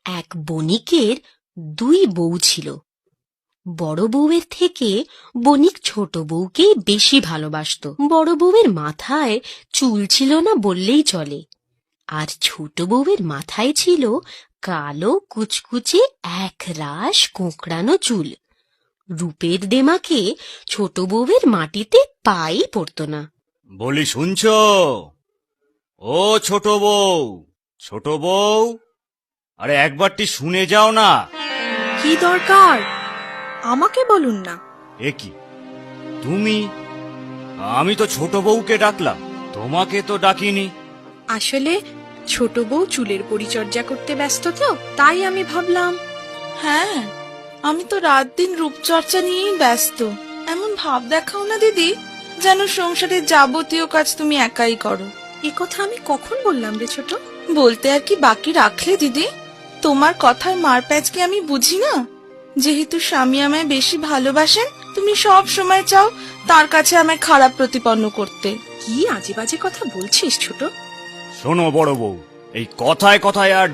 এক বণিকের দুই বউ ছিল। বড় বউয়ের থেকে বণিক ছোট বউকেই বেশি ভালোবাসতো। বড় বউয়ের মাথায় চুল ছিল না বললেই চলে, আর ছোট বউয়ের মাথায় ছিল কালো কুচকুচে এক রাশ কোঁকড়ানো চুল। রূপের দেমাকে ছোট বউয়ের মাটিতে পাই পড়তো না। বলি শুনছো? ও ছোট বউ, ছোট বউ, আরে একবারটি শুনে যাও না। কি দরকার? আমাকে বলুন না। এ কি তুমি? আমি তো ছোট বউকে ডাকলাম, তোমাকে তো ডাকিনি। আসলে ছোট বউ চুলের পরিচর্যা করতে ব্যস্ত, তো তাই আমি ভাবলাম। হ্যাঁ, আমি তো রাত দিন রূপচর্চা নিয়েই ব্যস্ত। এমন ভাব দেখাও না দিদি, যেন সংসারের যাবতীয় কাজ তুমি একাই করো। এ কথা আমি কখন বললাম রে ছোট? বলতে আর কি বাকি রাখলে দিদি? তোমার কথার মারপ্যাচ কি আমি বুঝি না? যেহেতু স্বামী আমায় বেশি ভালোবাসেন, তুমি সব সময় চাও তার কাছে আমায় খারাপ প্রতিপন্ন করতে। কি আজে বাজে কথা বলছিস ছোট? শোনো বড় বউ, এই কথায় কথায় আর